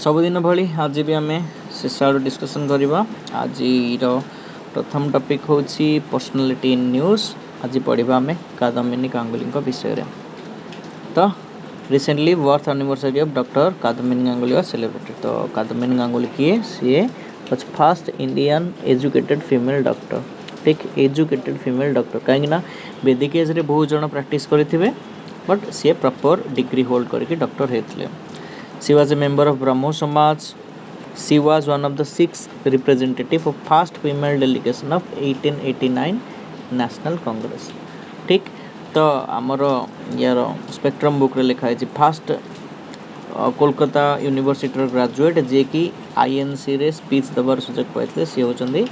सबुदिन भली आज भी आम शेष आड़ डिस्कसन करवा। आज प्रथम टॉपिक हूँ पर्सनालिटी इन न्यूज़। आज पढ़ा आम कादम्बिनी गांगुली विषय। तो recently birth anniversary of doctor Kadambini Ganguly was celebrated. तो कादम्बिनी गांगुली किए she was first Indian educated female doctor. ठीक, एजुकेटेड फीमेल डॉक्टर कहीं वैदिक एज रे बहुत जन प्रैक्टिस करेंगे but she proper degree hold करके डॉक्टर होते। She was a member of Brahmo Samaj. She was one of the 6 representative of first female delegation of 1889 National Congress. ठीक, तो आमर यार स्पेक्ट्रम बुक रे लिखा है फास्ट कोलकाता यूनिवर्सिटी ग्रेजुएट जे कि आईएनसी रे स्पीच दबार सुजोग पाइले सी होचंदी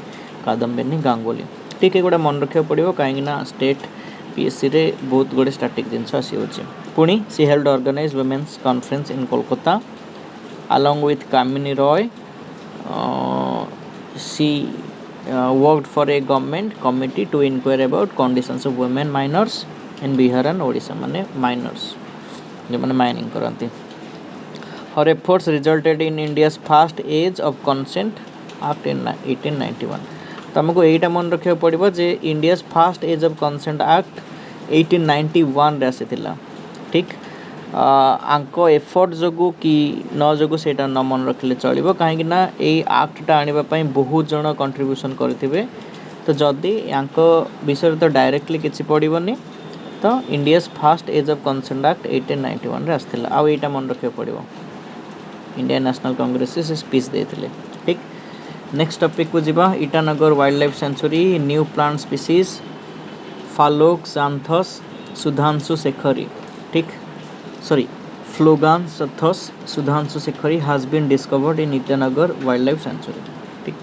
कादम्बिनी गांगुली। ठीक है, गोटे मन रखा पड़ो कहीं स्टेट पीएससी रे बहुत गुड़े स्टार्टिंग जिनस आसी होची। पुणी she held organize women's conference in Kolkata along with Kamini Roy. She worked for a government committee to inquire about conditions of women miners in Bihar and Odisha, माने miners जो माने mining करती। Her efforts resulted in India's first age of consent act in 1891। तो हमको यहीटा मन रखा पड़ो जे India's first age of consent act 1891 रे आसीथिला। ठीक, आंक एफर्ट जो कि न जो से न मन रखिले चलो कहीं आक्टा आने बहुत जन कंट्रीब्यूशन करेंगे। तो जदि यांक विषय तो डायरेक्टली किसी पड़ोनी तो India's first age of consent act 1891 रे आसला। आउ यहाँ मन रखा पड़ो इंडियन नेशनल कांग्रेस से स्पीच देते। ठीक, नेक्स्ट टॉपिक को जीवा Itanagar wildlife sanctuary new plant species Phlogacanthus Sudhanshu Shekhari. ठीक, sorry Phlogacanthus Sudhanshu Shekhari has been discovered in Itanagar wildlife sanctuary. ठीक,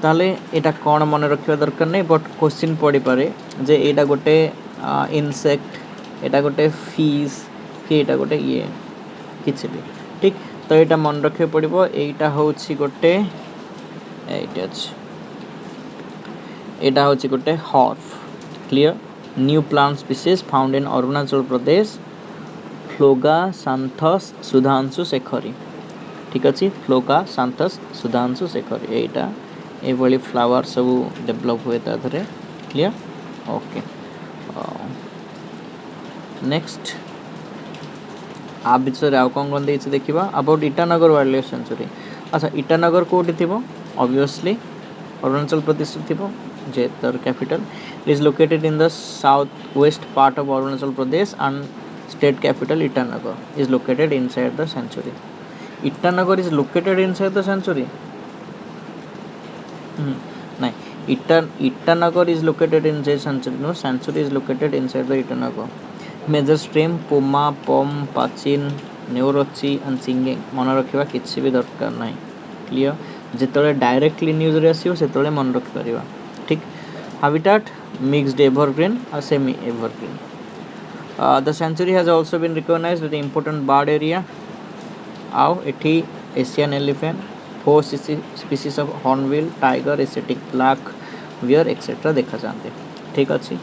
ताले एटा कौन मन रखा दरकार नहीं बट क्वेश्चन पड़ी पारे जे एटा गोटे इनसेक्ट एटा गोटे फिश कि एटा गोटे ये किसी भी। ठीक, तो यहाँ मन रखा पड़ो एटा हूँ गोटे एटा हूँ गोटे हॉर्फ। Clear, new plant species found in Arunachal Pradesh Phlogacanthus Sudhanshu Shekhari. ठीक अच्छे, फ्लोगा सांथस सुधांशु शेखरी यहाँ ये फ्लावर सब डेभलप हुए ताधरे। Clear, okay. नेक्स्ट आ विषय आउ कौन कौन देती देखा about Itanagar wildlife sanctuary. अच्छा, इटानगर कौटी थी ऑब्वियसली अरुणाचल प्रदेश थी जे तर capital is located in the south west part of Arunachal Pradesh and state capital Itanagar is located inside the sanctuary. Itanagar is located inside the sanctuary. No, Itanagar is located inside sanctuary. No, sanctuary is located inside the Itanagar. Major stream Poma, Pom, Pachin, Neurochi and Singing. मन रखा किसी भी दरकार नहीं। Clear, जिते directly news रे आसो से मन रखि पार। ठीक, हाबिटाट मिक्सड एवरग्रीन और semi evergreen. The sanctuary has also been recognized as an important bird area. Now, एठी Asian elephant, 4 species of hornbill, tiger, Asiatic black bear, etc. देखा जाते। ठीक अच्छे।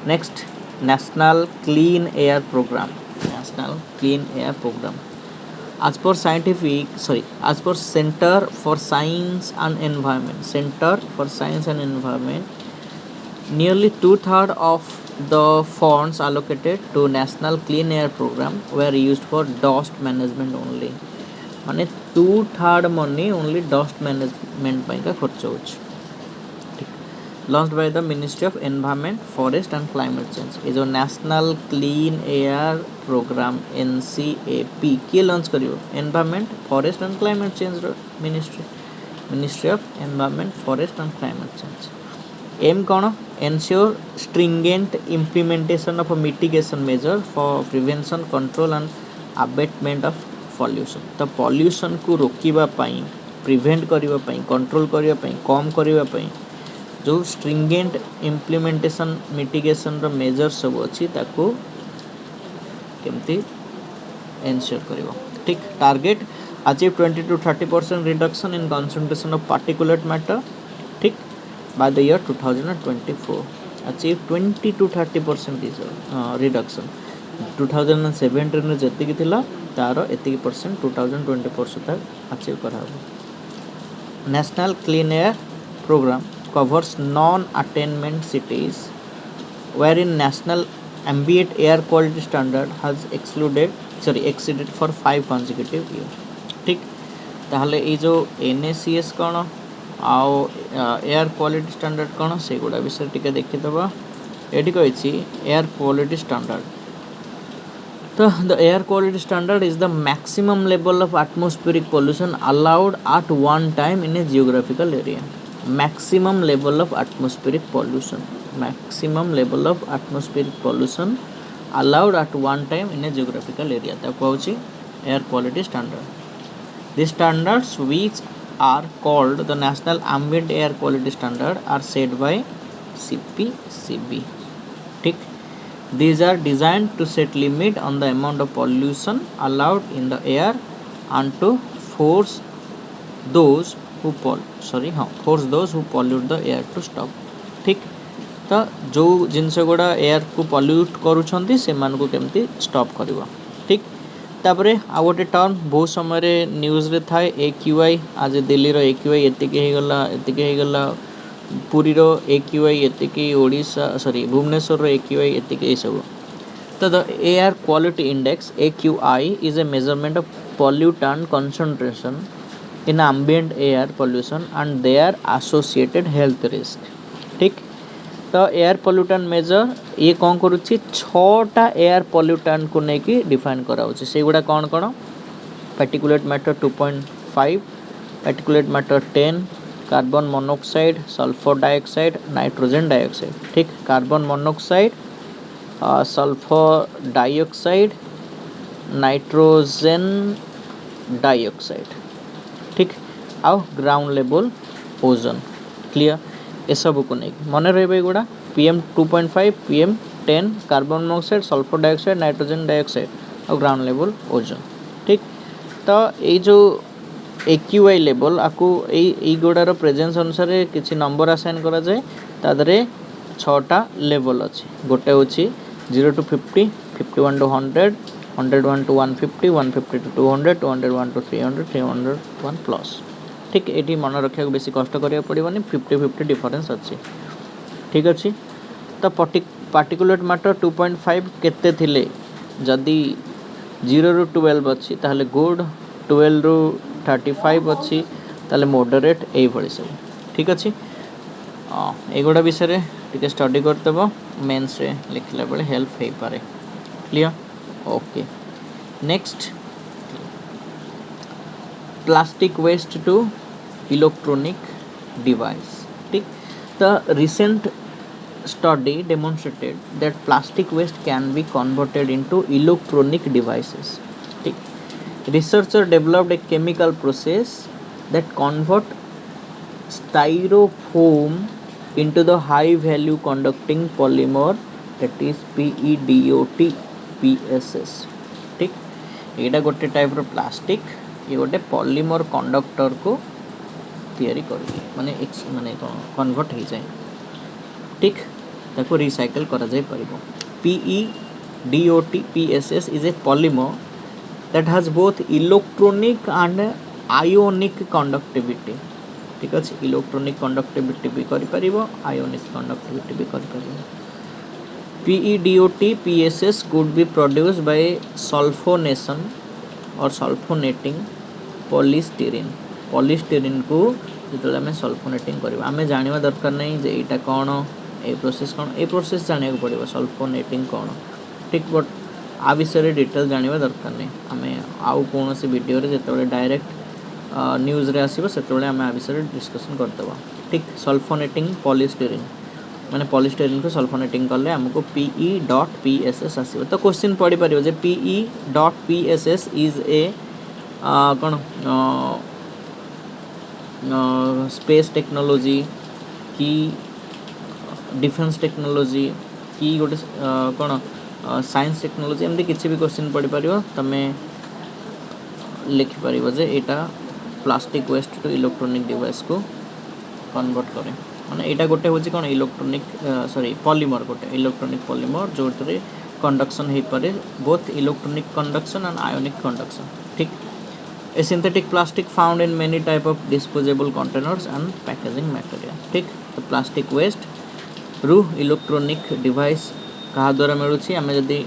Next national clean air program. National clean air program as per Center for Science and Environment. Center for Science and Environment, nearly 2/3 of the funds allocated to National Clean Air Program were used for dust management only. माने 2/3 money only dust management पाई का खर्च होच। Launched by the Ministry of Environment, Forest and Climate Change. ये जो National Clean Air Program NCAP किए launch करियो Environment, Forest and Climate Change Ministry of Environment, Forest and Climate Change। एम कौन ensure stringent implementation of mitigation measure for prevention control and abatement of pollution. तो pollution को रोकिबा पाई, prevent करिबा पाई, control करिबा पाई, कम करिबा पाई जो स्ट्रिंगेंट इम्प्लीमेंटेशन मिटिगेशन रो मेजर सब अच्छी ताको केमती एनश्योर करिबो। ठीक, target achieve 20 to 30% reduction in concentration of particulate matter. ठीक, by the year 2024 achieve 20 to 30% reduction 2017 ଯେତିକି ଥିଲା ତାର ଏତିକି परसेंट 2024 ସୁଦ୍ଧା ଆଚିଭ୍ କରାହେବ। National Clean Air Program covers non-attainment cities wherein national ambient air quality standard has exceeded for 5 consecutive years। ठीक ताहले ये जो NACS कौन आओ एयर क्वालिटी स्टैंडर्ड कौन से गुड़ा विषय टिके देखी दबा एटी कही एयर क्वालिटी स्टैंडर्ड। तो the air quality standard is the maximum level of atmospheric pollution allowed at one time in a geographical area। maximum level of atmospheric pollution allowed at one time in a geographical area ता कहूची air quality standard। These standards, which are called the National Ambient Air Quality Standard, are set by CPCB। ठीक these are designed to set limit on the amount of pollution allowed in the air and to force those who pollute the air to stop। ठीक तो जो जिनस गुड़ा air को pollute करूछंती से मान को केमती स्टॉप करिवो। ठीक तापरे आ गोटे टर्म बहुत समय रे न्यूज़ रे थाए AQI आज दिल्ली रो AQI एतिके हे गला पुरी रो AQI एतिके ओडिशा भुवनेश्वर रो AQI एतिके सब। तो the air quality index AQI is a measurement of pollutant concentration in ambient air pollution and their associated health risk। ठीक तो एयर पोल्यूटेंट मेजर ये कौन करुच्ची 6टा एयर पोल्यूटेंट को लेकिन डिफाइन कराउची से गुड़ा कौन कौन particulate matter 2.5 particulate matter 10 carbon monoxide sulphur dioxide nitrogen dioxide. ठीक carbon monoxide sulphur dioxide nitrogen dioxide. ठीक आउ ग्राउंड लेवल ओजोन क्लियर ए सब को नहीं मन रही गुड़ा PM 2.5 PM 10 carbon monoxide sulphur dioxide nitrogen dioxide और ग्राउंड लेवल ओजोन। ठीक तो ये जो AQI लेवल आपको यही गुड़ार प्रेजेंस अनुसार किसी नंबर असाइन करा जाए तादरे 6टा लेवल अच्छी गोटे हूँ 0 to 50 51 to 100 101 to 150 150 to 200 201 to 300 301 plus. ठीक ये मन रखा बेसी कष्ट करा पड़ोनी 50-50 डिफरेंस अच्छी। ठीक अच्छे तो पार्टिकुलेट मैटर 2.5 केते थिले जदि 0 ରୁ 12 अच्छी ताहले गुड 12 ରୁ 35 अच्छी ताहले मॉडरेट यही भली सब। ठीक अच्छे एगुड़ा विषय टिके स्टडी करदेव मेन्स रे लिखला बेले हेल्प हो पारे। Clear okay next plastic waste to electronic device. ठीक the recent study demonstrated that plastic waste can be converted into electronic devices। ठीक researcher developed a chemical process that convert styrofoam into the high value conducting polymer that is PEDOT PSS। ठीक एटा गोटे type रो plastic ये गोटे polymer conductor को तैयारी करी माने convert हो जाए। ठीक ताको रिसाइकल करा जाए परिबो। PEDOT PSS is a polymer that has both electronic and ionic conductivity। ठीक अच्छे इलेक्ट्रॉनिक कंडक्टिविटी भी करि परिबो आयोनिक कंडक्टिविटी भी करि परिबो। PEDOT PSS could be produced by sulfonation or sulfonating polystyrene को जो आम सल्फोनेटिंग करवा आम जाना दरकार नहीं जे यहाँ कौन ए प्रोसेस जाना पड़ो सल्फोनेटिंग कौन। ठीक बट आ विषय डिटेल जाना दरकार नहीं आम आउ कौन सी वीडियो जो डायरेक्ट न्यूज़ रे आसो से आम आ विषय डिस्कसन करदेव। ठीक सल्फोनेटिंग पॉलीस्टीरीन माने पॉलीस्टीरीन को सल्फोनेटिंग कले आमको PEDOT PSS आसो। तो क्वेश्चन पढ़ी पार जे PEDOT PSS इज ए कौन स्पेस टेक्नोलॉजी की डिफेन्स टेक्नोलॉजी की गोटे कौन साइंस टेक्नोलॉजी एमती किसी भी क्वेश्चन पढ़ी पार तुम लिखिपर जे यहाँ plastic waste to electronic device को कन्वर्ट करे माने यहाँ गोटे हूँ कौन इलेक्ट्रॉनिक पॉलीमर गोटे इलेक्ट्रॉनिक पॉलीमर जो कंडक्शन हो पारे both electronic conduction and ionic conduction ठीक a synthetic plastic found in many type of disposable containers and packaging material ठीक तो प्लास्टिक वेस्ट रु इलेक्ट्रॉनिक डिवाइस कहा द्वारा मिलूँ आम जदि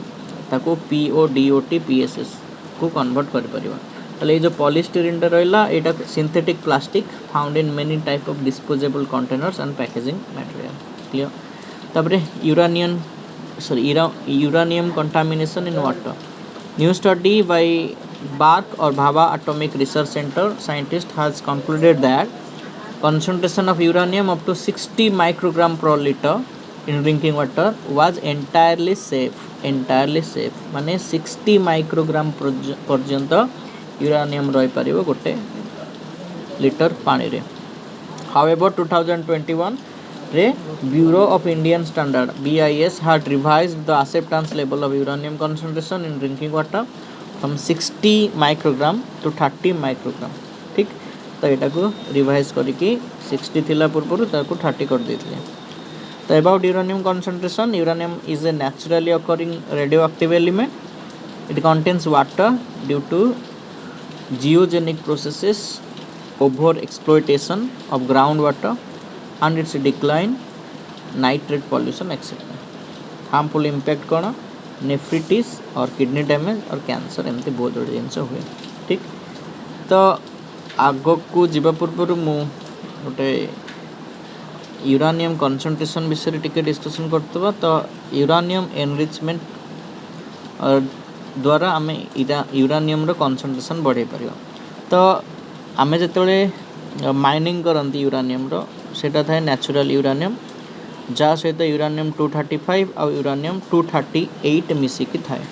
ताको PODOT PSS को कन्वर्ट कर परिबा ताले जो पॉलीस्टाइरिन रहा यहाँ synthetic plastic found in many type of disposable containers and packaging material clear तापर uranium contamination in water new study by BARC और Bhabha atomic research centre scientist has concluded that concentration of uranium up to 60 microgram per liter in drinking water was entirely safe माने 60 microgram पर्यंत uranium रही पारिबो गोटे litre पानी रे however 2021 रे bureau of Indian standard BIS had revised the acceptance level of uranium concentration in drinking water from 60 microgram to 30 microgram ठीक तो यहाँ को रिवाइज करके 60 थिला पूर्व ताको 30 कर देथिले तो about uranium concentration uranium is a naturally occurring radioactive element it contains water due to geogenic processes over exploitation of ground water and its decline nitrate pollution etcetera harmful impact कौन nephritis और kidney damage और cancer एमती बहुत good जिन हुए ठीक तो आग को जीवा पूर्व मु गोटे यूरानियम कंसंट्रेशन विषय टिके डिस्कशन करतबा तो यूरानियम एनरिचमेंट द्वारा आम यूरानियम रो कंसंट्रेशन बढ़े पारियो तो आम जिते माइनिंग करती यूरानियम रो सेटा थाए नेचुरल यूरानियम जहाँ सहित यूरानियम 235 और यूरानियम 238 मिसिकी थाए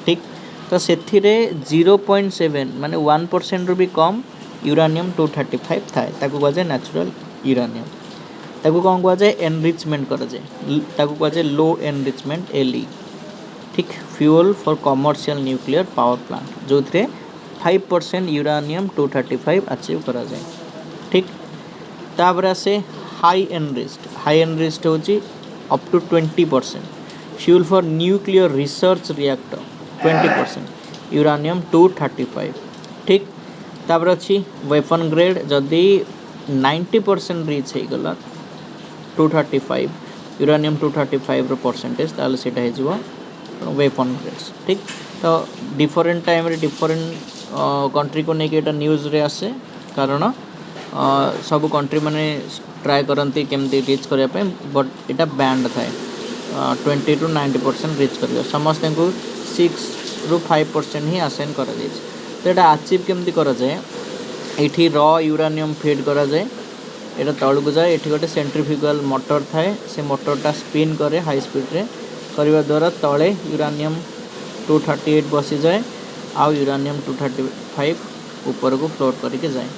ठीक तो से 0.7 माने 1% रु भी कम यूरानियम 235 थाए ताको कह जाए नेचुरल यूरानियम ताको कौन कह जाए एनरिचमेंट कर जाए ताको कह जाए लो एनरिचमेंट LE ठीक fuel for commercial nuclear power plant जो थे 5% यूरानियम 235 अचीव करा जाए ठीक तापर आसे हाई एनरिच्ड होची up to 20% fuel for nuclear research reactor 20% uranium 235 ठीक तापर अच्छी वेपन ग्रेड जदि 90% रीच हो गला 235 यूरानियम 235 रो परसेंटेज ताले सेटा हे जिवो वेपन ग्रेड्स ठीक तो डिफरेंट टाइम रे डिफरेंट कंट्री को लेके एटा न्यूज़ रे आसे कारण सब कंट्री माने ट्राई करती केमती रीच करने पे बट इटा बैंड थाए 20 to 90% रीच कर समस्त को 6 ରୁ 5% ही आसेन कर तो यहाँ अचीव केमती करा जाए ये र यूरानियम फीड करा जाए यहाँ तल को जाए ये गोटे सेंट्रीफ्यूगल मोटर थाए से मोटरटा स्पिन करे हाई स्पीड रे करने द्वारा तले यूरानियम 238 बसी जाए आउ यूरानियम 235 ऊपर को फ्लोट करके जाए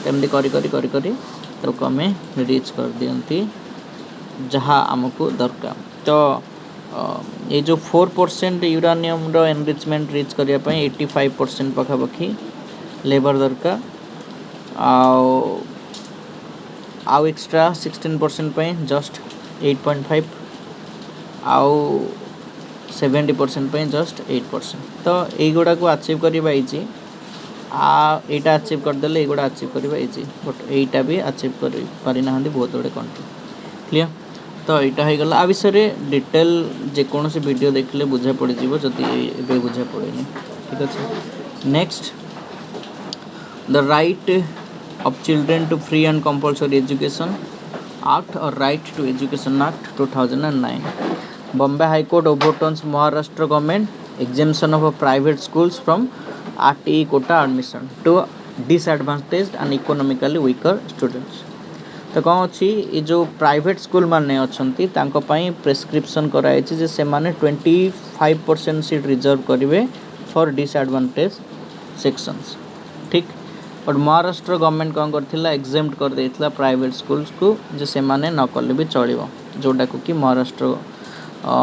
एमती करी तो आम रीच कर दियंती जहाँ आमको दरकार तो ये जो 4% यूरानियम रो एनरिचमेंट रीच करने 85% पखापाखि लेबर दरकार आउ एक्स्ट्रा 16% पे जस्ट 8.5 आउ 70% पे जस्ट 8% तो युवा को अचीव करवा इजी यहाँ अचीव करदे युवा अचीव करवा इजी बट यहीटा भी अचीव कर पारि ना बहुत गुड़े कंट्री क्लियर तो यहाँ हो गला आ विषय डिटेल जेकोसी वीडियो देखले बुझा पड़ जब जदि बुझा पड़ेनि ठीक अच्छे next the right of children to free and compulsory education act और right to education act 2009 Bombay high court overturns Maharashtra government examination of private schools from RTE quota admission to disadvantaged and economically weaker students तो कौन अच्छी ये जो private school माने अच्छी prescription कराई जे से माने 25% सीट रिजर्व करेंगे फॉर डिसएडवांटेज सेक्शंस ठीक बट महाराष्ट्र गवर्नमेंट कौन करथिला एग्जेम्प्ट कर देथिला प्राइवेट स्कूल्स को जे से माने न कले भी चलिबो जोटा को कि Maharashtra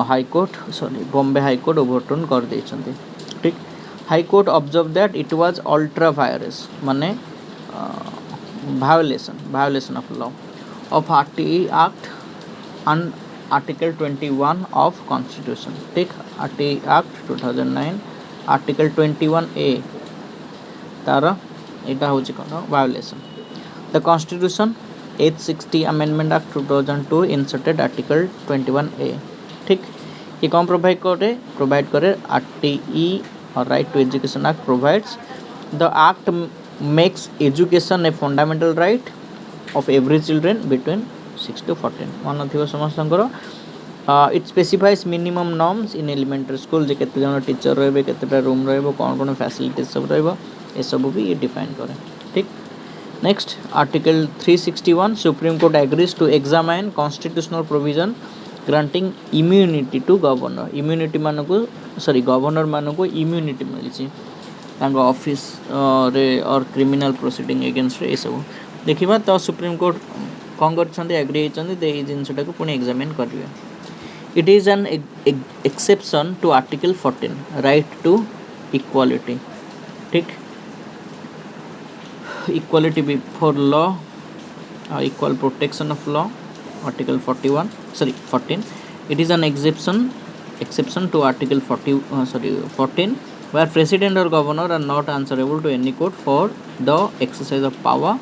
high court Bombay high court overturn कर देछंती ठीक high court observe that it was ultra vires माने violation of law of RTE Act and article 21 of constitution, ठीक, एक्ट 2009 आर्टिकल 21A तार यहाँ हूँ कौन violation. The constitution 860 amendment act 2002 inserted article 21A, ठीक, ये कौन प्रोवाइड करे RTE और right to education act provides the act makes education a fundamental right of every children between 6 to 14 मन थी समस्त। It specifies minimum norms in elementary school जे केते जन टीचर रहे केतेटा रूम रहिबो कौन कौन फैसिलिटीज सब रहिबो ए सब भी ये डिफाइन करे, ठीक। Next article 361 Supreme Court agrees to examine constitutional provision granting immunity to governor. Immunity मान को सॉरी गवर्नर मान को इम्यूनिटी मिली ऑफिस रे और क्रिमिनल प्रोसीडिंग एगेंस्ट रे सब देखा। तो सुप्रीम कोर्ट कौन कर एग्री होती जिनटा को पुणी एग्जामिन करेंगे। It is an exception to article 14 right to equality, ठीक, equality before law, equal protection of law article 14। It is an exception to article 14 where president or governor are not answerable to any court for the exercise of power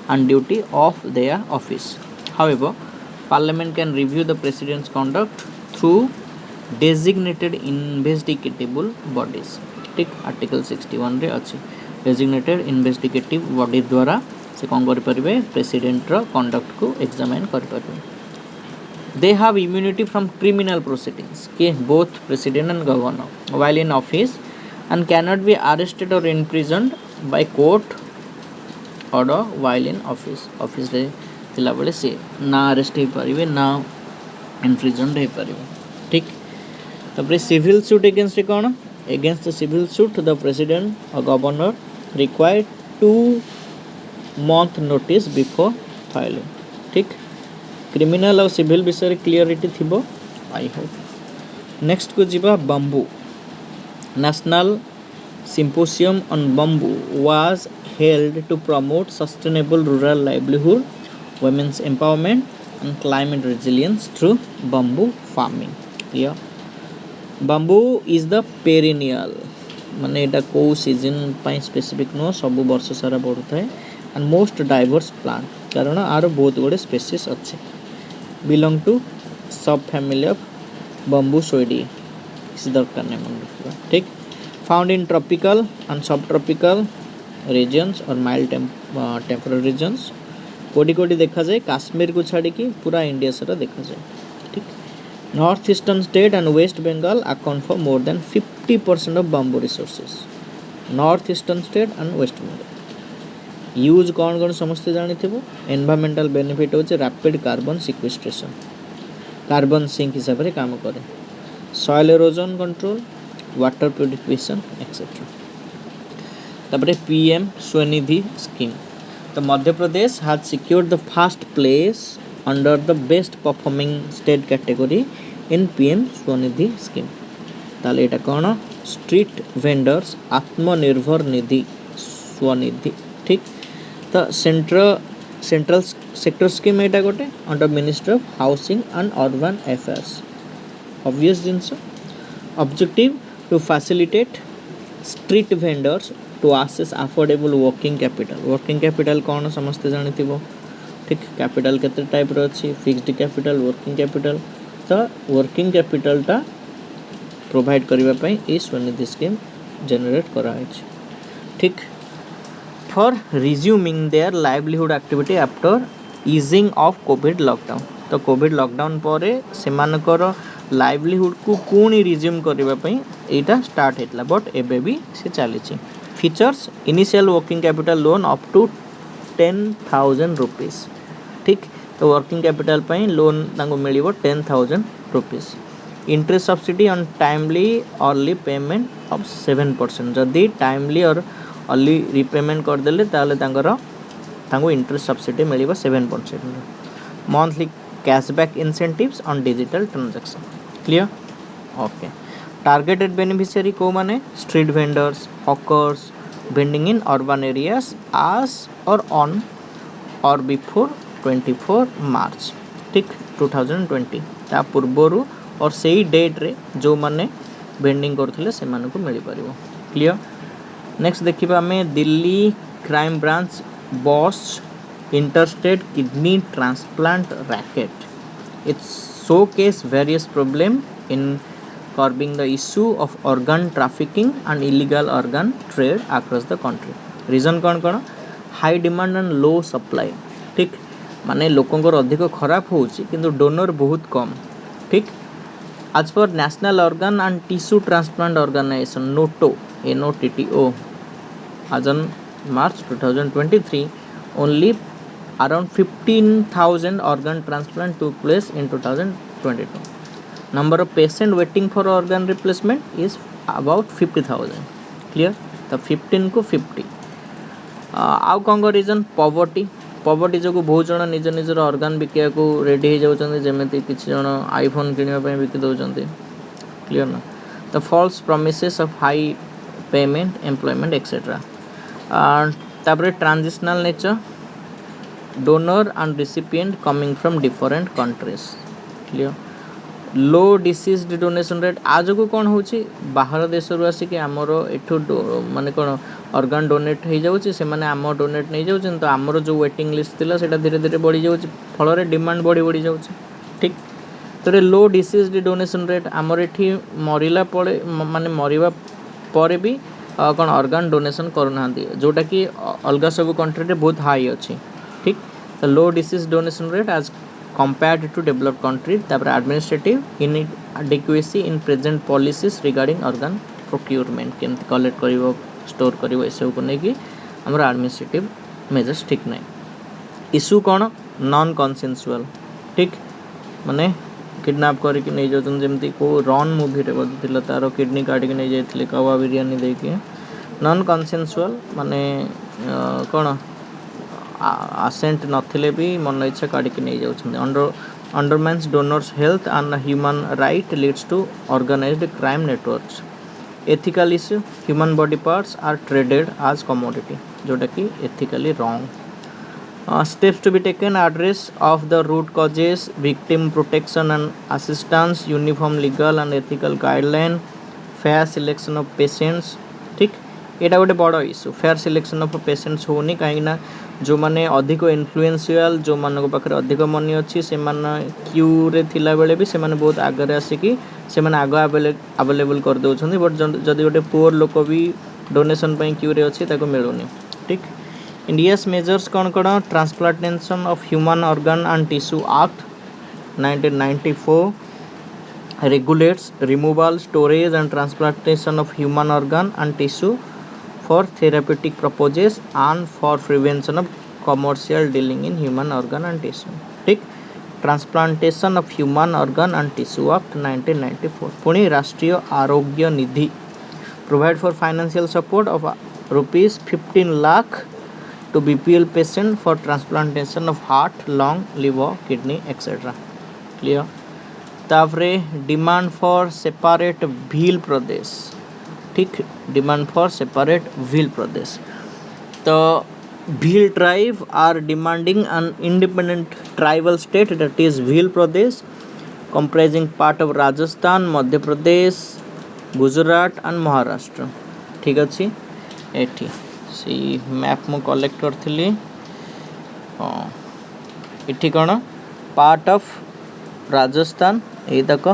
and duty of their office. However, parliament can review the president's conduct through designated investigatable bodies, ठीक, article 61 रे अच्छी designated investigative body द्वारा से कौन करें president conduct को examine करें। They have immunity from criminal proceedings के both president and governor while in office and cannot be arrested और imprisoned by court order while in office रे थिला बेले से ना अरेस्ट हो पारे ना इम्प्रिजन्ड हो पारे, ठीक। तापर सिविल सूट एगेंस्ट कौन against the civil suit the president और governor required 2 month notice before filing, ठीक। क्रिमिनल और सिविल विषय क्लियरिटी थिबो आई होप। नेक्स्ट को जीवा bamboo. National symposium on bamboo was held to promote sustainable rural livelihood, women's empowerment and climate resilience through bamboo farming. Clear. Bamboo is the perennial माने एटा को season पाई specific no सब वर्ष सारा बढ़ुता है and most diverse plant कारण are बहुत गुड़े स्पेसीज अच्छे बिलोंग टू सब फैमिली ऑफ बंबू सोइडी इस दरकार नहीं मन रखा, ठीक। फाउंड इन ट्रॉपिकल एंड सब ट्रॉपिकल रीजन्स और माइल्ड टेम्परेरी रीजन्स कोडी कोडी देखा जाए काश्मीर को छाड़ी की पूरा इंडिया सारा देखा जाए, ठीक। North eastern state and West Bengal account for more than 50% of bamboo resources. North eastern state and West Bengal use कौन कौन समस्ते जानी थी। एनवायरमेंटल बेनिफिट होचे rapid carbon sequestration carbon sink हिसाब से काम करे, soil erosion control, water purification etcetera. तापर पीएम स्वनिधि स्कीम तो Madhya Pradesh has secured the first place under the best performing state category in PM Svanidhi scheme. ताले एटा कौन स्ट्रीट वेंडर्स आत्मनिर्भर निधि स्वनिधि, ठीक। तो सेंट्रल सेक्टर स्कीम एटा गोटे under ministry of housing and urban affairs obvious जिनस objective to facilitate street vendors to access affordable working capital कौन समस्ते जानी थी, ठीक। कैपिटल केते टाइप रो अछि फिक्स्ड कैपिटल वर्किंग कैपिटल तो वर्किंग कैपिटल टा प्रोवाइड करबा पई ए स्वनिधि स्कीम जनरेट करा है, ठीक। For resuming their livelihood activity after easing of Covid lockdown तो कोविड लॉकडाउन पर सेमानकर लाइवलीहुड को पुणी रिज्यूम करने यहाँ स्टार्ट होता बट एबे भी से चली। Features initial working capital loan up to 10,000 rupees, ठीक। तो वर्किंग कैपिटल लोन मिल 10,000 rupees. Interest subsidy on timely early payment of 7% जदि टाइमली और अर्ली रिपेमेंट करदेले इंटरेस्ट सब्सिडी मिल 7%। Monthly cashback incentives on digital transaction. Clear, okay. Targeted beneficiary को माने street vendors hawkers vending in urban areas आज और on और before 24 मार्च, ठीक। 2020 ता पूर्वरु और सही डेट रे जो माने वेंडिंग करथिले से माने को मिल परिबो। क्लियर। नेक्स्ट देखिबा हमें Delhi crime branch boss interstate kidney transplant racket. It's showcase various problem in curbing the issue of organ trafficking and illegal organ trade across the country. Reason कौन कौन? High demand and low supply. ठीक माने लोकंकर अधिक खराब होउची किंतु donor बहुत कम। ठीक as per National Organ and Tissue Transplant Organization NOTTO as on March 2023 only around 15,000 organ transplant took place in 2022. Number of patient waiting for organ replacement is about 50,000. Clear? The 15 को 50. आउ कौन को reason? Poverty जो बहुत जन निज निजर organ बिकिया को रेडी हो जाउछन जेमेति किछि जन आईफोन किनिया पय बिकि दउछन। क्लियर ना? The false promises of high payment employment etcetera. तापर transitional nature donor and recipient coming from different countries. Clear. Low deceased donation rate आज को कौन होची बाहर देश रु आसी कि हमरो एठो माने कोन ऑर्गन डोनेट हो जाउची से माने हमो डोनेट नै जाउची तो हमरो जो वेटिंग लिस्ट थिला सेटा धीरे धीरे बढ़ी जाउची फल रे डिमांड बढ़ी जाउची। ठीक तो रे लो डिसीज्ड डोनेशन रेट हमर एठी मरिला पड़े माने मरिबा परे भी कोन ऑर्गन डोनेशन करनांती जोटा कि अलगा सब कंट्री रे बहुत हाई अछि। ठीक the low disease donation rate as compared to developed countries तापर administrative inadequacy in present policies regarding organ procurement केमति कलेक्ट करिवो स्टोर करिवो ए सब को नै कि हमरा administrative measures ठीक नै। इशू कोन नॉन कंसेंसुअल। ठीक माने किडनैप करि कि नै जतन जेमति को रन मूवी रे बदिला तारो किडनी काटि कि नै जायथिले कवा बिरयानी दे के नॉन कंसेंसुअल माने कोन assent नथिले भी मन इच्छा काढी कि नै जाउछन undermines donors health and human right leads to organized crime networks. Ethical issue human body parts are traded as commodity जोटा कि ethically wrong. Steps to be taken address of the root causes victim protection and assistance uniform legal and ethical guideline fair selection of patients. ठीक एटा गोटे बड़ issue fair selection of patients होनी कहीं ना जो माने अधिक इन्फ्लुएंशियल जो मान पाखे अधिक मनी अच्छी से क्यू रे थिला बेले भी से बहुत आगे आसिकी से आग अवेलेबल कर दउछन बट जदि गोटे पुअर लोक भी डोनेशन क्यू रे अच्छी ताको मिलूनी। ठीक इंडियास मेजर्स कौन कौन transplantation of human organ and tissue act 1994 regulates removal storage and transplantation of human organ and tissue for therapeutic purposes and for prevention of commercial dealing in human organ and tissue. ठीक transplantation of human organ and tissue act 1994 पुणी Rashtriya Arogya Nidhi provide for financial support of ₹15 lakh to BPL patient for transplantation of heart, lung, liver, kidney, etc. Clear? तापरे demand for separate Bhil Pradesh. ठीक demand for separate Bhil Pradesh तो Bhil tribe are demanding an independent tribal state that is Bhil Pradesh comprising part of Rajasthan Madhya Pradesh Gujarat and Maharashtra. ठीक अच्छे एठी सी map मु collect करथिली हाँ इठी कौन part of Rajasthan ए तक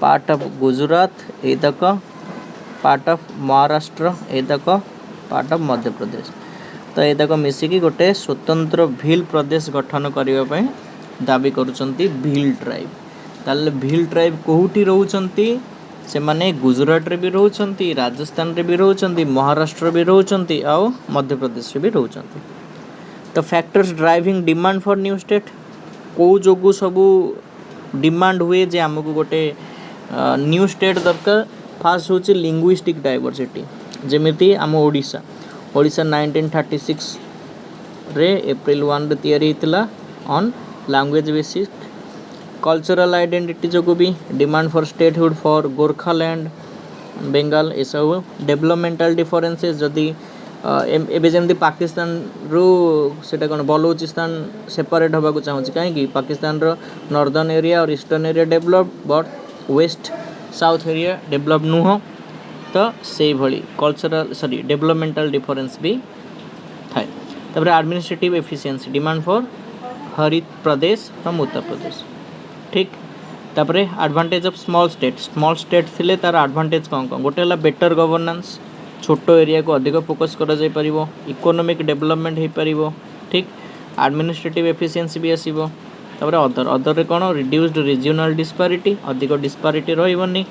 पार्ट ऑफ गुजरात ए तक पार्ट ऑफ महाराष्ट्र ए तक पार्ट ऑफ मध्य प्रदेश तो ए तक मिसिकी गोटे स्वतंत्र भील प्रदेश गठन करने पे दाबी करुचंती भील ट्राइब। ताले भील ट्राइब कोहुटी रहउचंती से माने गुजरात रे भी रहउचंती राजस्थान रे भी रहउचंती महाराष्ट्र भी रहउचंती आ मध्य प्रदेश रे भी रहउचंती। तो factors driving demand for new state को जोगु सबू डिमांड हुए जे हमको गोटे न्यू स्टेट दरकार फास्ट होची लिंग्विस्टिक डाइवर्सिटी जेमिति आम ओडिशा 1936 रे एप्रिल 1 रे तैयारी हितला on language basis cultural identity जोगु भी demand for statehood for Gorkhaland Bengal ए सब डेवलपमेंटल डिफरेंसेस जदि ଏବେ ଯେମିତି ପାକିସ୍ତାନରୁ ସେଇଟା କ'ଣ ବଲୁଚିସ୍ତାନ ସେପାରେଟ୍ ହେବାକୁ ଚାହୁଁଛି, କାହିଁକି? ପାକିସ୍ତାନର ନର୍ଦର୍ନ ଏରିଆ ଆଉ eastern area develop, but west south area develop ନୁହଁ। ତ ସେଇଭଳି ଡେଭଲପମେଣ୍ଟାଲ ଡିଫରେନ୍ସ ବି ଥାଏ। ତାପରେ administrative efficiency demand for Harit Pradesh from Uttar Pradesh. ଠିକ୍। ତାପରେ ଆଡଭାଣ୍ଟେଜ୍ ଅଫ୍ ସ୍ମଲ୍ ଷ୍ଟେଟ୍ ଥିଲେ ତାର ଆଡଭାଣ୍ଟେଜ୍ କ'ଣ କ'ଣ? ଗୋଟେ ହେଲା ବେଟର୍ ଗଭର୍ନାନ୍ସ, ଛୋଟ ଏରିଆକୁ ଅଧିକ ଫୋକସ୍ କରାଯାଇପାରିବ, ଇକୋନୋମିକ୍ ଡେଭଲପମେଣ୍ଟ ହେଇପାରିବ। ଠିକ୍। ଆଡମିନିଷ୍ଟ୍ରେଟିଭ୍ ଏଫିସିଏନ୍ସି ବି ଆସିବ। ତାପରେ ଅଦରରେ କ'ଣ? ରିଡ୍ୟୁସ୍ଡ ରିଜିଓନାଲ୍ ଡିସ୍ପାରିଟି, ଅଧିକ ଡିସ୍ପାରିଟି ରହିବନି।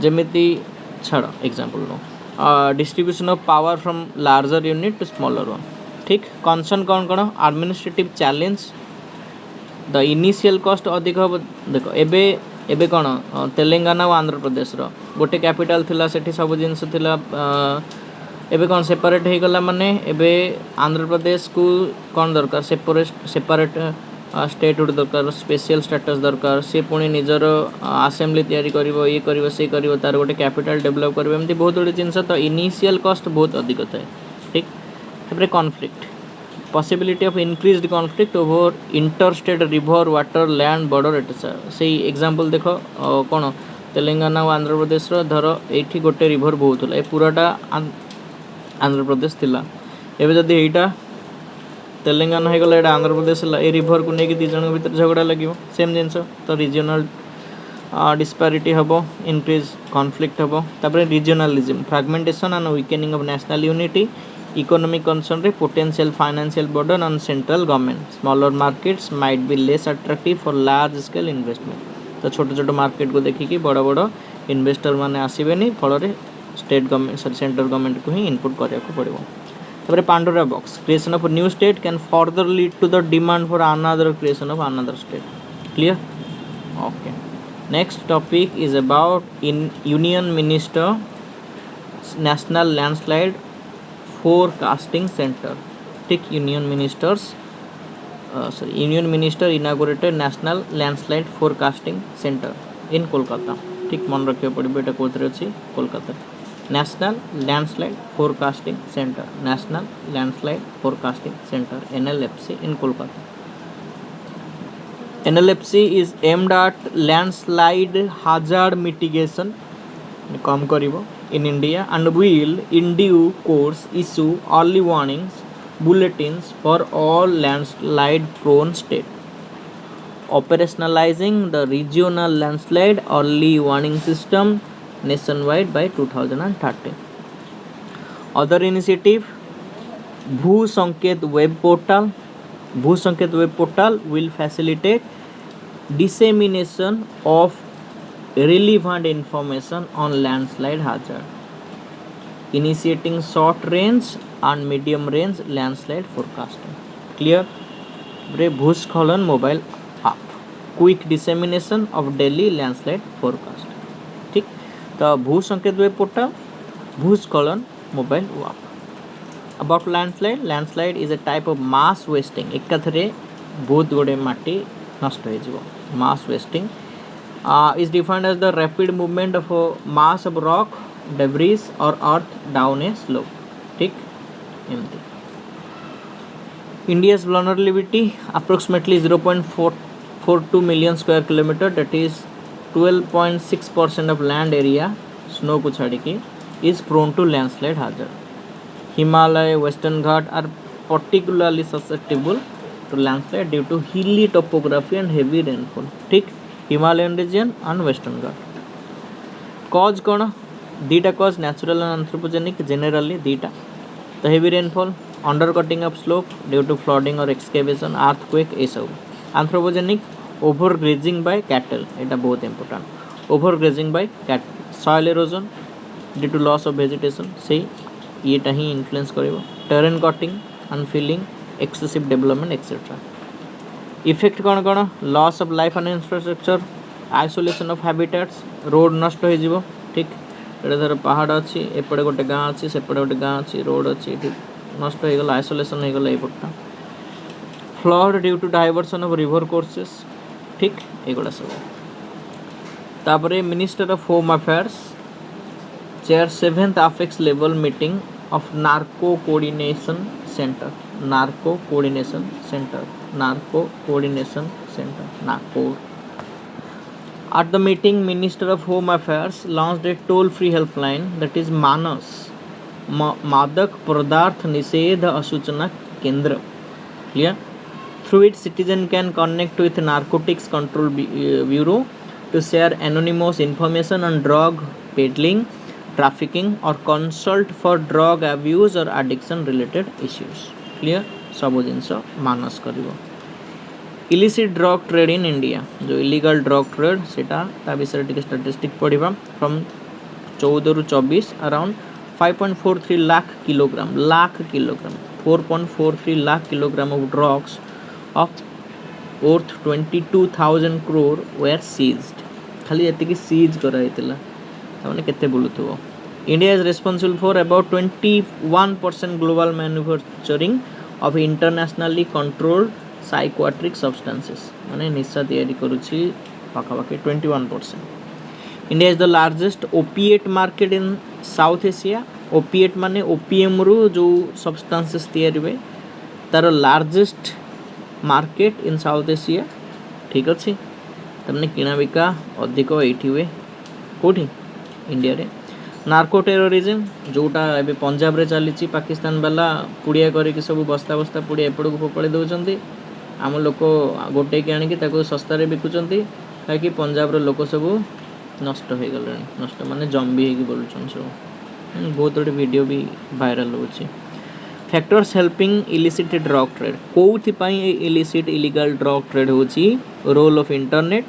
ଯେମିତି ଛାଡ଼ ଏକ୍ଜାମ୍ପଲ୍ ନୁହଁ, distribution of power from larger unit to smaller one. ଠିକ୍। କନସର୍ନ କ'ଣ କ'ଣ? ଆଡମିନିଷ୍ଟ୍ରେଟିଭ୍ ଚ୍ୟାଲେଞ୍ଜ, ଦ ଇନିସିଆଲ୍ କଷ୍ଟ ଅଧିକ ହେବ। ଦେଖ ଏବେ କ'ଣ ତେଲେଙ୍ଗାନା ଆଉ ଆନ୍ଧ୍ରପ୍ରଦେଶର ଗୋଟେ କ୍ୟାପିଟାଲ୍ ଥିଲା, ସେଠି ସବୁ ଜିନିଷ ଥିଲା। ଏବେ କ'ଣ ସେପାରେଟ୍ ହେଇଗଲା, ମାନେ ଏବେ ଆନ୍ଧ୍ରପ୍ରଦେଶକୁ କ'ଣ ଦରକାର? ସେପାରେଟ୍ ଷ୍ଟେଟ୍ ଗୋଟେ ଦରକାର, ସ୍ପେଶିଆଲ୍ ଷ୍ଟାଟସ୍ ଦରକାର। ସେ ପୁଣି ନିଜର ଆସେମ୍ବଲି ତିଆରି କରିବ, ଇଏ କରିବ, ସେ କରିବ, ତାର ଗୋଟେ କ୍ୟାପିଟାଲ୍ ଡେଭଲପ୍ କରିବ, ଏମିତି ବହୁତ ଗୁଡ଼ିଏ ଜିନିଷ। ତ ଇନିସିଆଲ୍ କଷ୍ଟ ବହୁତ ଅଧିକ ଥାଏ। ଠିକ୍। ତାପରେ conflict, possibility of increased conflict over interstate river, water, land border etcetera. ସେଇ ଏକ୍ଜାମ୍ପଲ୍ ଦେଖ, କ'ଣ ତେଲେଙ୍ଗାନା ଆଉ ଆନ୍ଧ୍ରପ୍ରଦେଶର ଧର ଏଇଠି ଗୋଟେ ରିଭର ବହୁଥିଲା, ଏ ପୁରାଟା ଆନ୍ଧ୍ରପ୍ରଦେଶ ଥିଲା। ଏବେ ଯଦି ଏଇଟା ତେଲେଙ୍ଗାନା ହେଇଗଲା, ଏଇଟା ଆନ୍ଧ୍ରପ୍ରଦେଶ ହେଲା, ଏ ରିଭରକୁ ନେଇକି ଦୁଇ ଜଣଙ୍କ ଭିତରେ ଝଗଡ଼ା ଲାଗିବ, ସେମ୍ ଜିନିଷ। ତ ରିଜିଓନାଲ୍ ଡିସ୍ପାରିଟି ହେବ, ଇନକ୍ରିଜ୍ କନଫ୍ଲିକ୍ଟ ହେବ। ତାପରେ regionalism, fragmentation and weakening of national unity, economic କନସର୍ନରେ potential financial burden on central government, smaller markets might be less attractive for large scale investment. ତ ଛୋଟ ଛୋଟ ମାର୍କେଟକୁ ଦେଖିକି ବଡ଼ ବଡ଼ ଇନଭେଷ୍ଟର ମାନେ ଆସିବେନି, ଫଳରେ ସେଣ୍ଟ୍ରାଲ୍ ଗଭର୍ଣ୍ଣମେଣ୍ଟକୁ ହିଁ ଇନପୁଟ୍ କରିବାକୁ ପଡ଼ିବ। ତାପରେ Pandora box, creation of new state can further lead to the demand for another creation of another state. Clear? Okay. Next topic is about union minister national landslide forecasting centre. ठीक। Union minister inaugurated national landslide forecasting centre in Kolkata. ठीक। मन रखिए पड़े, यहाँ कौन अच्छी? Kolkata. National landslide forecasting centre, national landslide forecasting centre NLFC in Kolkata. NLFC is aimed at landslide hazard mitigation कम करिवो in India and will in due course issue early warnings bulletins for all landslide prone state, operationalizing the regional landslide early warning system nationwide by 2030. Other initiative, Bhu Sanket web portal will facilitate dissemination of relevant information on landslide hazard, initiating short range and medium range landslide forecasting. Clear? Bhuskholan mobile app, quick dissemination of daily landslide forecast. ठीक। तो भू संकेत web portal, भूस्खलन mobile app. About landslide is a type of mass wasting, एकाथरे बहुत गुड़े माटी नष्ट हो जाइबो। mass wasting is defined as the rapid movement of a mass of rock, debris or earth down a slope. ठीक। एमती India's vulnerability approximately 0.442 million square kilometer, that is 12.6% of land area, snow को छाड़ी की, is prone to landslide hazard. Himalaya, Western Ghat are particularly susceptible to landslide due to hilly topography and heavy rainfall. ठीक। Himalayan region and Western Ghat. Cause कौन? दीटा cause, natural and anthropogenic, generally दीटा. तो heavy rainfall, undercutting of slope due to flooding or excavation, earthquake, ये सब. Anthropogenic, overgrazing by cattle, এটা बहुत important. Overgrazing by cattle. Soil erosion due to loss of vegetation, से येटा ही influence करेगा. Terrain cutting, unfilling, excessive development, etc. Effect कौन कौन? Loss of life and infrastructure, isolation of habitats, road नष्ट हो जाइबो। ठीक। एटा धर पहाड़ अच्छी, एपटे गोटे गाँ अच्छी, सेपटे गोटे गाँ अच्छी, रोड अच्छी, ठीक नष्ट हो गला, आइसोलेशन हो गला एपटा। Flood due to diversion of river courses. ठीक। एगुड़ा सब। तापरे minister of home affairs chair 7th apex level meeting of narco coordination center, narco coordination center, narco coordination center, narco. At the meeting, Minister of Home Affairs launched a toll-free helpline, that is Manas Madak Padarth Nishedh Asoochana Kendra. Clear? Through it, citizen can connect with Narcotics Control Bureau to share anonymous information on drug peddling, trafficking, or consult for drug abuse or addiction related issues. Clear? सब जिनस मानस करिवो. Illicit drug trade in India, जो illegal drug trade सेटा ता विषय टिके statistic पढ़िबा. From 14 ରୁ 24 around 5.43 lakh kilogram 4.43 lakh kilogram of drugs of worth 22,000 crore were seized. खाली एतिकी seize कराइतिला तामाने केते बोलुथबो. India is responsible for about 21% global manufacturing of internationally controlled psychoactive substances. माने निशा तैयारी करूची पाखापाखि 21%. India is the largest opiate market in South Asia. Opiate माने OPM रु जो substances तैयारी हुए तार largest market in South Asia. ठीक अच्छी तमने किना बिका अधिक एठी हुए कोठी इंडिया रे. नार्को टेरोरिज्म जोटा एबे पंजाब रे चलीची पाकिस्तान वाला पुड़िया करी कि सब बस्ता बस्ता पुड़िया एपड़को फोपाड़ी दउचंती. आम लोक गोटे के आनिकी ताको सस्ता रे बिकुचंती काकि पंजाब रो लोक सब नष्ट हो गले. नष्ट माने जम्बी हेकी बोलुचन सब. बहुत गुड वीडियो भी वायरल होची. Factors helping illicit drug trade. कोउथि पई इलिसिट इलीगल ड्रग ट्रेड होची. Role of internet.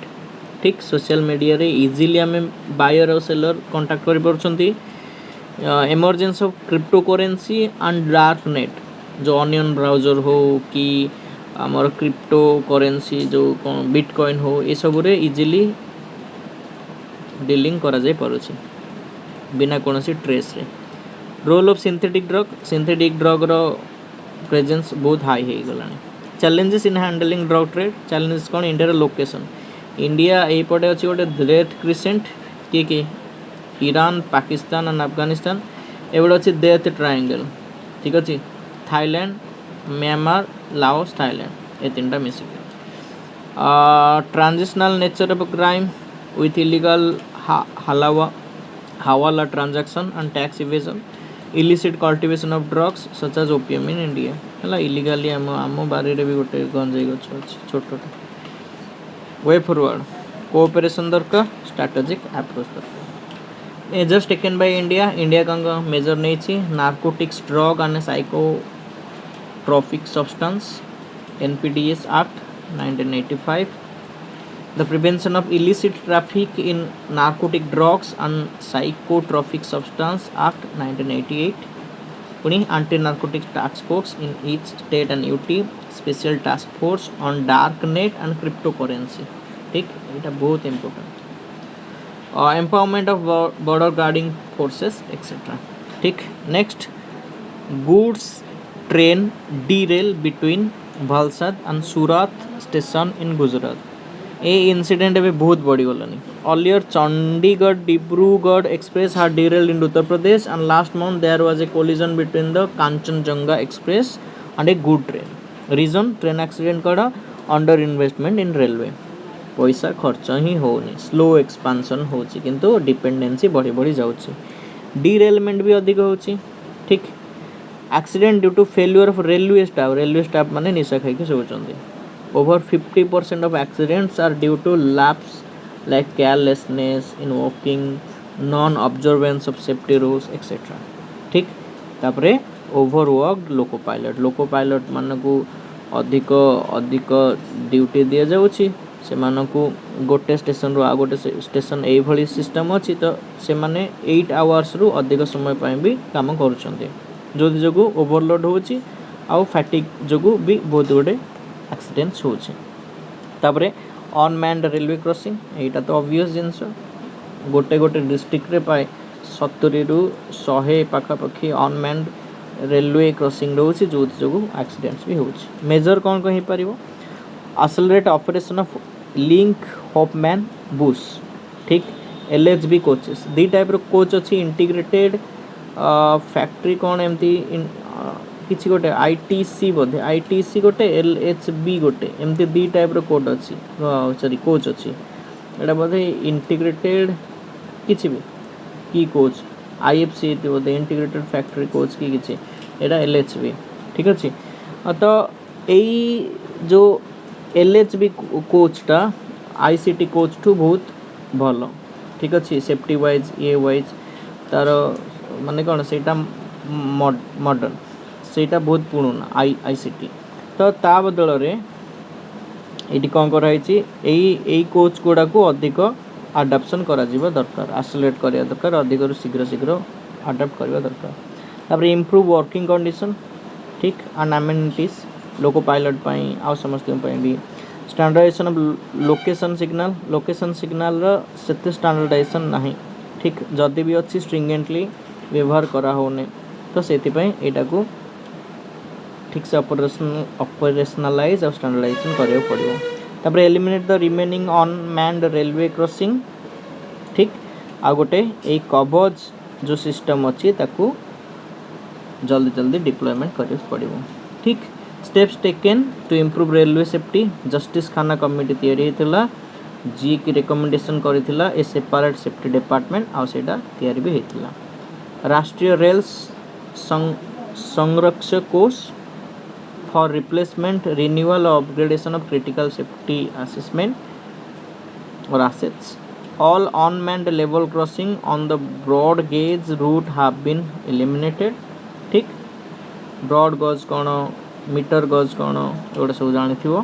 ठीक सोशल मीडिया रे इजीली हमें बायर और सेलर कांटेक्ट करि परछंती. Emergence of crypto currency and dark net जो ऑनियन ब्राउजर हो कि आमर क्रिप्टो करेंसी जो बिटकॉइन हो ए सब रे इजीली डीलिंग करा जाय परुछि बिना कोनोसी ट्रेस रे. रोल ऑफ सिंथेटिक ड्रग रो प्रेजेंस बहुत हाई हे गलानी. Challenges in handling drug trade. Challenges कोन इंडिया रो लोकेशन. इंडिया ए पटे अछि गोटे डेथ क्रिसेंट कि ईरान पाकिस्तान एंड अफगानिस्तान एबडे अछि डेथ ट्रायंगल. ठीक अछि थाईलैंड म्यांमार लाओस थाईलैंड ए तीनटा मिसी. Transitional nature of crime with illegal hawala transaction and tax evasion. Illicit cultivation of drugs such as opium in India. हला illegally आम बारी रे भी गोटे गंजाई गछ अछि छोट छोट. वे फॉरवर्ड कोऑपरेशन दरकार स्ट्रेटेजिक अप्रोच दरकार. मेजर्स टेकन बाय इंडिया का मेजर नेछि. Narcotics drug and psychotropic substance NPDS Act 1985. The Prevention of Illicit Traffic in Narcotic Drugs and Psychotropic Substance Act 1988. पुनी Anti-Narcotic Task Force in each state and UT. Special Task Force on Dark Net and Cryptocurrency. ठीक এটা बहुत important. Empowerment of border guarding forces etc. ठीक next goods train derail between Valsad and Surat station in Gujarat. ए incident एवं बहुत बढ़ी गलानी. Earlier Chandigarh Dibrugarh express had derailed in Uttar Pradesh and last month there was a collision between the Kanchenjunga Express and a good train. Reason train accident कड़ा under investment in railway. पैसा खर्च ही होनी. Slow expansion होची किंतु dependency बढ़ी बढ़ी जाउची. Derailment भी अधिक होची. ठीक accident due to failure of railway staff माने निशा खाई के सोचंदी. Over 50% of accidents are due to lapse like carelessness in walking, non-observance of safety rules etc. ठीक तापरे overworked लोको पायलट मानकू अधिक ड्यूटी दिया जाउची. से मानकू गोटे स्टेशन रो आ गोटे स्टेशन एई भली सिस्टम अछि तो से माने 8 आवर्स रु अधिक समय पय भी काम करूछन्ते जोदि जगु ओवरलोड होची आ फैटिक जगु भी बहुत गोटे एक्सीडेंट्स होचे. तापरे अनमैन्ड रेलवे क्रॉसिंग एटा तो ऑब्वियस जिंस गोटे गोटे डिस्ट्रिक्ट रे पाए 70 रु 100 पाखापाखि अनमैन्ड रेलवे क्रॉसिंग रोची जो जो एक्सीडेंट्स भी होची. मेजर कौन कहि परिबो. Accelerate operation of Linke Hofmann Busch. ठीक LHB कोचेस दी टाइप रो कोच अछि. इंटीग्रेटेड फैक्ट्री कौन एमती किसी गोटे आईटीसी बोधे आईटीसी गोटे एलएचबी गोटे एमती दी टाइप रो कोड अच्छी सॉरी कोच अच्छी एटा बोधे इंटीग्रेटेड किसी भी की कोच आईएफसी बोधे इंटीग्रेटेड फैक्ट्री कोच की किसी एटा एलएचबी ठीक अच्छे तो यही जो एलएचबी कोचटा आईसीटी कोच ठू बहुत भल ठीक अच्छे सेफ्टी वाइज ये वाइज तार माने कौन से मॉडर्न सेटा बहुत पुराना आईसीटी तो ता बदल रे ये कौन कराई कोच गुड़ा को अधिक आडाप्शन करा दरकार आसोलेट करा दरकार अधिक शीघ्र शीघ्र आडाप्ट करवा दरकार तापर इम्प्रूव वर्किंग कंडीशन ठीक एंड अमेनिटीज लोको पायलट पाई आ समस्त भी स्टैंडर्डाइजेशन ऑफ लोकेशन सिग्नल से स्टैंडर्डाइजेशन नहीं ठीक जदि भी अच्छी स्ट्रिंगेंटली व्यवहार करा होने तो से को ठीक से ऑपरेशनलाइज और स्टैंडर्डाइजेशन करियो पड़ियो तापर eliminate the remaining unmanned railway crossing ठीक आ गोटे ए कवच जो सिस्टम अच्छी ताकू जल्दी जल्दी डिप्लॉयमेंट करियो पड़ियो ठीक steps taken to improve railway safety justice Khanna committee तैयारी होता जी की रिकमेंडेशन करथिला ए सेपरेट सेफ्टी डिपार्टमेंट आ सेटा तैयारी भी होता Rashtriya Rail Sanraksha Kosh for replacement renewal और upgradation of critical safety assessment और assets all unmanned level crossing on the broad gauge route have been eliminated ठीक ब्रॉड गज कौन मीटर गज कौन एगुड़ा सब जानी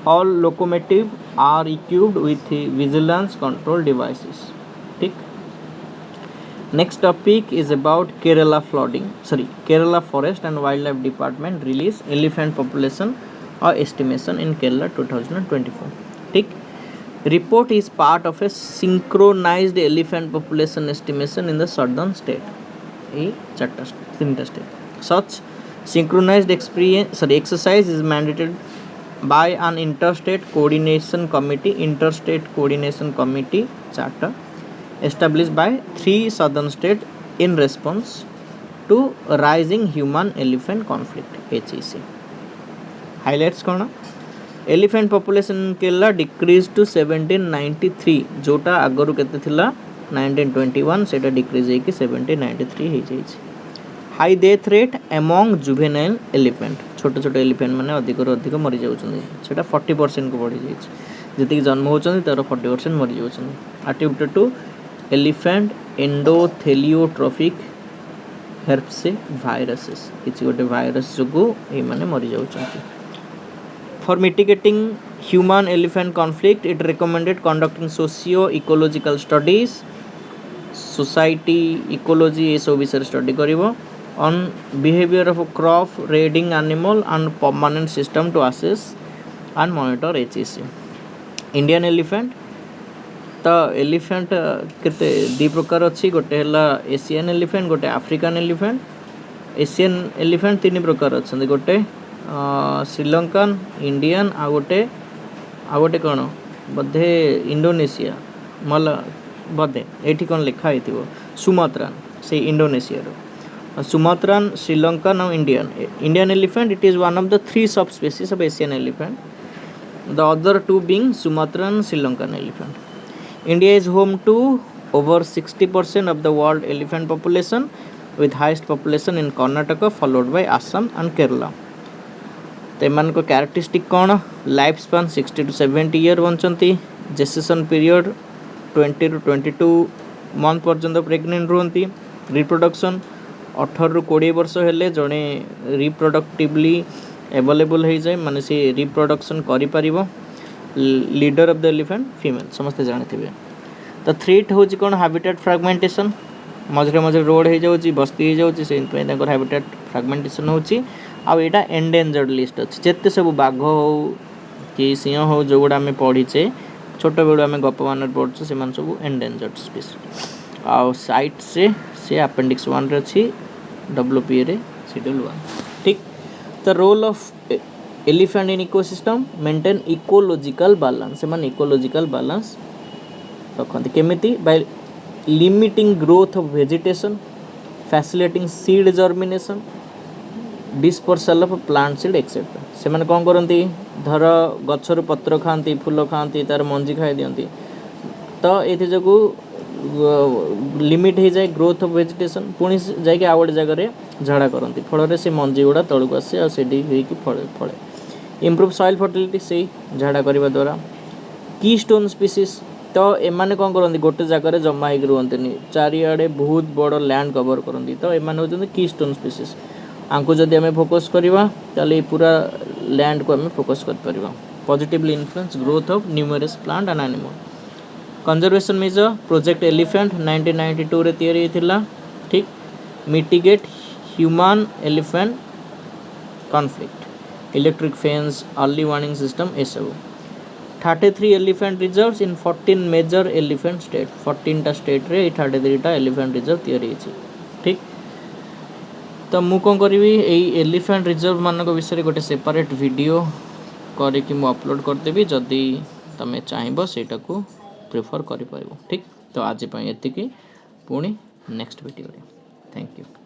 all locomotive are equipped with vigilance control devices ठीक next topic is about Kerala flooding Kerala forest and wild life department release elephant population और एस्टिमेशन इन केरला 2024 ठीक report is part of a synchronized elephant population estimation in the southern state such synchronized exercise is mandated by an interstate coordination committee charter established by 3 southern states in response to rising human elephant conflict HEC highlights कौन elephant population in Kerala decrease to 1793 जोटा आगरू केते थिला 1921 सेटा decrease है कि 1793 हो जाई high death rate among juvenile elephant छोटे छोटे एलिफेंट माने अधिक अधिक मरि जाउछन सेटा 40% को बढ़ी जाई जति जन्म होछन तार 40% मरि जाउछन अट्रिब्यूटेड टू एलिफेंट एंडोथेलियोट्रोपिक हेर्पेस वायरसेस किछि गोटे वायरस जोगु ए माने मरि जाउछन For mitigating human-elephant conflict, it recommended conducting socio-ecological studies, society, ecology, ये सब विषय study करिवो on behavior of crop raiding animal and permanent system to assess and monitor HEC. Indian elephant तो elephant केते दी प्रकार अच्छी गोटे हला एशियन एलिफेंट गोटे अफ्रीकन एलिफेंट एशियन एलिफेंट तीन प्रकार अच्छे गोटे श्रीलंकन इंडियन आ गोटे कौन बोधे इंडोनेशिया मल बोधे ये कौन लिखाई थी सुमात्रान से इंडोनेशिया सुमात्रान श्रीलंकन और Indian elephant it is one of the 3 subspecies of Asian elephant the other 2 being Sumatran Sri Lankan elephant India is home to over 60% of the world elephant population with highest population in Karnataka followed by Assam and Kerla तो एमान को characteristic कौन life span 60 to 70 year बंचती gestation period 20 to 22 month पर्यंत pregnant रुहंती reproduction 18 ରୁ 20 वर्ष हेले जड़े रिप्रोडक्टिवली अवेलेबल हो जाए माने से रिप्रोडक्शन करि परिबो leader of the elephant female समस्ते जानते तो थ्रेट हो कौन हैबिटेट फ्रैगमेंटेशन मझे मझे रोड हो जाऊँगी बस्ती हो जाऊँगी से हैबिटेट फ्रैगमेंटेशन होची आ एटा एंडेंजर्ड लिस्ट अच्छे जिते सब बाघ हो कि सिंह हो जो गुड़ा आम पढ़ीचे छोट बेलू आम गप मान पढ़ुचे से सब एंडेंजर्ड स्पीसीज आ साइट से अपेंडिक्स 1 रे अच्छी WPA रे शेड्यूल 1 ठीक the role of elephant in ecosystem maintain ecological balance से मान इकोलॉजिकल बैलेंस रखते केमिति by limiting growth of vegetation facilitating seed germination dispersal of plant seed etcetera से मैंने कौन करती धर गचर पत्र खाती फूल खाती तार मंजी खाई दिखती तो ये जो लिमिट हो जाए ग्रोथ ऑफ वेजिटेशन पुणी जाकि आउ गोटे जगह झाड़ा करती फल से मंजी गुड़ा तलू आसे आगे फले इम्प्रूव सॉइल फर्टिलिटी से झाड़ा करने द्वारा की स्टोन स्पीसीज तो एमाने कौन करती गोटे जगह जमा हो रुहतनी चारिआडे बहुत बड़ लैंड कवर करती तो एमाने होती की स्टोन स्पीसीज आंको जदि आम फोकस करवा ताले पूरा लैंड को आम फोकस कर positively influence growth of numerous plant and animal conservation major project elephant 1992 रे तैयारी थिला ठीक mitigate human elephant conflict electric fence early warning system ए सब 33 elephant reserves in 14 major elephant state 14 टा स्टेट रे 33 टा एलिफेंट रिजर्व तैयारी ठीक तो मु कौन करी एलिफेंट रिजर्व मान विषय गोटे सेपरेट वीडियो करके मु अपलोड करदेवी जदि तुम चाहब सेटा को प्रिफर कर ठीक तो आज ये पुणी नेक्स्ट वीडियो थैंक यू।